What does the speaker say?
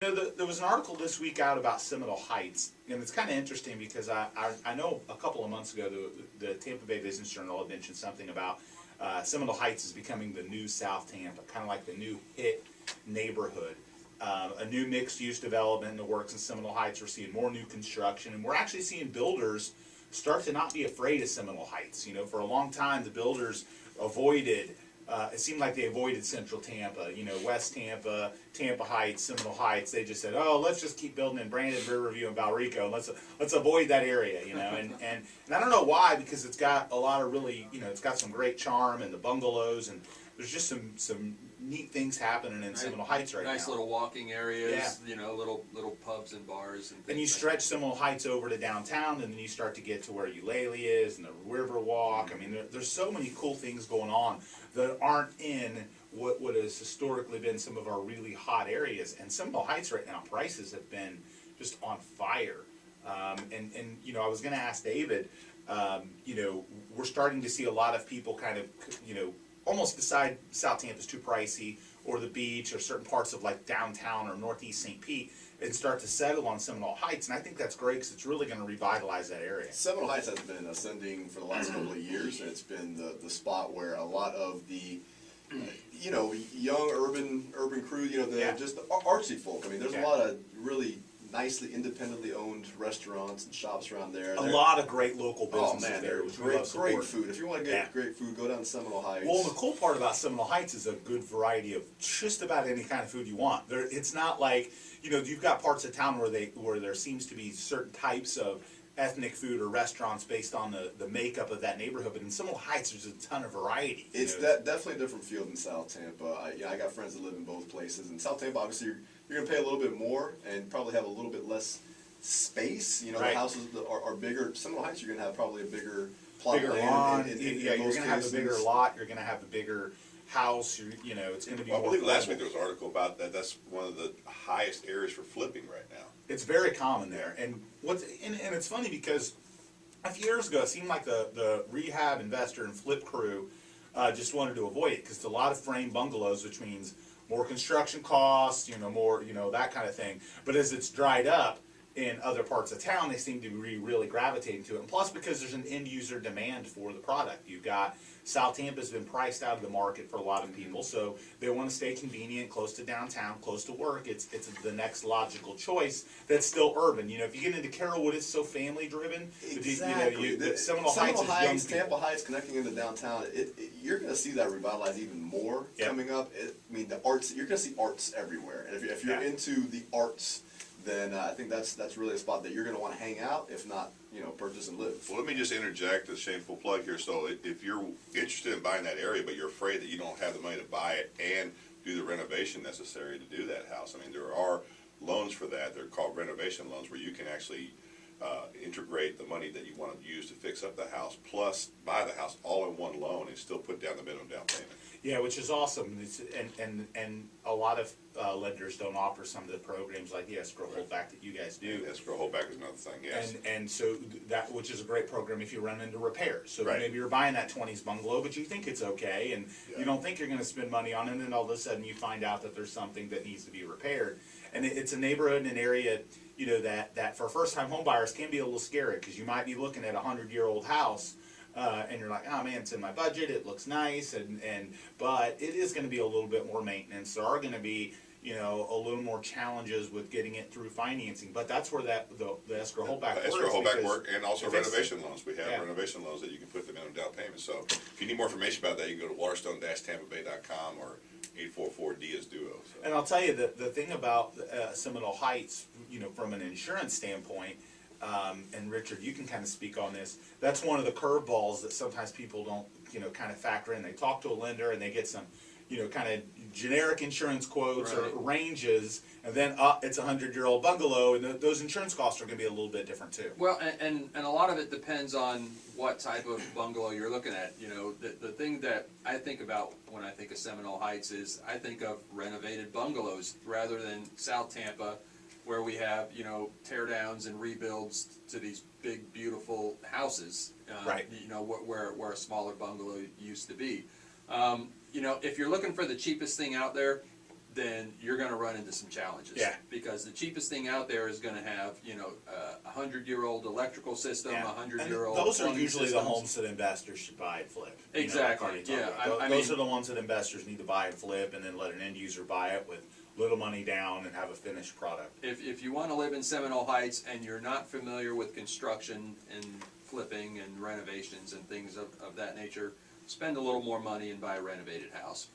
There was an article this week out about Seminole Heights, and it's kind of interesting because I know a couple of months ago the Tampa Bay Business Journal had mentioned something about Seminole Heights is becoming the new South Tampa, kind of like the new hit neighborhood. A new mixed-use development in the works in Seminole Heights. We're seeing more new construction, and we're actually seeing builders start to not be afraid of Seminole Heights. You know, for a long time, the builders avoided. It seemed like they avoided Central Tampa, you know, West Tampa, Tampa Heights, Seminole Heights. They just said, "Oh, let's just keep building in Brandon, Riverview, and Valrico. Let's avoid that area," you know. And I don't know why, because it's got a lot of really, you know, it's got some great charm and the bungalows, and there's just some neat things happening in Seminole Heights right now. Nice little walking areas, you know, little pubs and bars and things. And you stretch Seminole Heights over to downtown, and then you start to get to where Eulalie is and the River Walk. I mean, there's so many cool things going on that aren't in what has historically been some of our really hot areas. And Seminole Heights right now, prices have been just on fire. And you know, I was going to ask David, you know, we're starting to see a lot of people kind of, you know, almost decide South Tampa's too pricey, or the beach, or certain parts of like downtown or northeast St. Pete, and start to settle on Seminole Heights. And I think that's great because it's really going to revitalize that area. Seminole Heights has been ascending for the last couple of years, and it's been the spot where a lot of the you know, young urban crew, you know, just the artsy folk. I mean, there's a lot of really nicely independently owned restaurants and shops around there. A lot of great local businesses there. Great food. If you want to get great food, go down to Seminole Heights. Well, the cool part about Seminole Heights is a good variety of just about any kind of food you want. It's not like, you know, you've got parts of town where there seems to be certain types of ethnic food or restaurants based on the makeup of that neighborhood, but in Seminole Heights there's a ton of variety. It's definitely a different feel than South Tampa. I got friends that live in both places, and South Tampa, obviously, you're going to pay a little bit more and probably have a little bit less space. You know, the houses are bigger. Seminole Heights, you're going to have probably a bigger plot of land. You're going to have a bigger lot. You're going to have a bigger house. You know, it's going to be. Well, I believe last week there was an article about that. That's one of the highest areas for flipping right now. It's very common there, and it's funny because a few years ago it seemed like the rehab investor and flip crew just wanted to avoid it because it's a lot of frame bungalows, which means more construction costs, you know, more, you know, that kind of thing. But as it's dried up in other parts of town, they seem to be really gravitating to it. And plus, because there's an end user demand for the product. You've got South Tampa's been priced out of the market for a lot of people, so they want to stay convenient, close to downtown, close to work. It's the next logical choice that's still urban. You know, if you get into Carrollwood, it's so family driven. Exactly. You know, Seminole Heights, Tampa Heights connecting into downtown, you're going to see that revitalize even more coming up. I mean, the arts, you're going to see arts everywhere. And if you're into the arts, then I think that's really a spot that you're going to want to hang out, if not, you know, purchase and live. Well, let me just interject a shameful plug here. So if you're interested in buying that area, but you're afraid that you don't have the money to buy it and do the renovation necessary to do that house, I mean, there are loans for that. They're called renovation loans, where you can actually integrate the money that you want to use to fix up the house, plus buy the house all in one loan and still put down the minimum down payment. Yeah, which is awesome. And a lot of lenders don't offer some of the programs like the escrow holdback that you guys do. Escrow holdback is another thing, yes. And so that, which is a great program if you run into repairs. So maybe you're buying that 20s bungalow, but you think it's okay, and you don't think you're going to spend money on it, and then all of a sudden you find out that there's something that needs to be repaired. And it's a neighborhood and an area, you know, that for first-time home buyers can be a little scary, because you might be looking at a 100-year-old house. And you're like, oh man, it's in my budget, it looks nice, but it is going to be a little bit more maintenance. There are going to be, you know, a little more challenges with getting it through financing. But that's where the escrow holdback works. Escrow holdback work, and also renovation loans. We have renovation loans that you can put the minimum down payment. So if you need more information about that, you can go to waterstone-tampabay.com or 844-DIAS-DUO. So. And I'll tell you, the thing about Seminole Heights, you know, from an insurance standpoint, and Richard, you can kind of speak on this. That's one of the curveballs that sometimes people don't, you know, kind of factor in. They talk to a lender and they get some, you know, kind of generic insurance quotes or ranges, and then it's a 100-year-old bungalow, and those insurance costs are going to be a little bit different too. Well, and a lot of it depends on what type of bungalow you're looking at. You know, the thing that I think about when I think of Seminole Heights is I think of renovated bungalows rather than South Tampa, where we have, you know, tear downs and rebuilds to these big, beautiful houses, you know, where a smaller bungalow used to be. You know, if you're looking for the cheapest thing out there, then you're gonna run into some challenges. Yeah. Because the cheapest thing out there is gonna have, you know, a 100-year-old electrical system, Yeah. a And 100-year-old those are plumbing usually the systems. homes that investors should buy and flip. You know, Exactly, like Carney yeah, talked about. I Those mean- are the ones that investors need to buy and flip, and then let an end user buy it with little money down and have a finished product. If you wanna live in Seminole Heights and you're not familiar with construction and flipping and renovations and things of that nature, spend a little more money and buy a renovated house.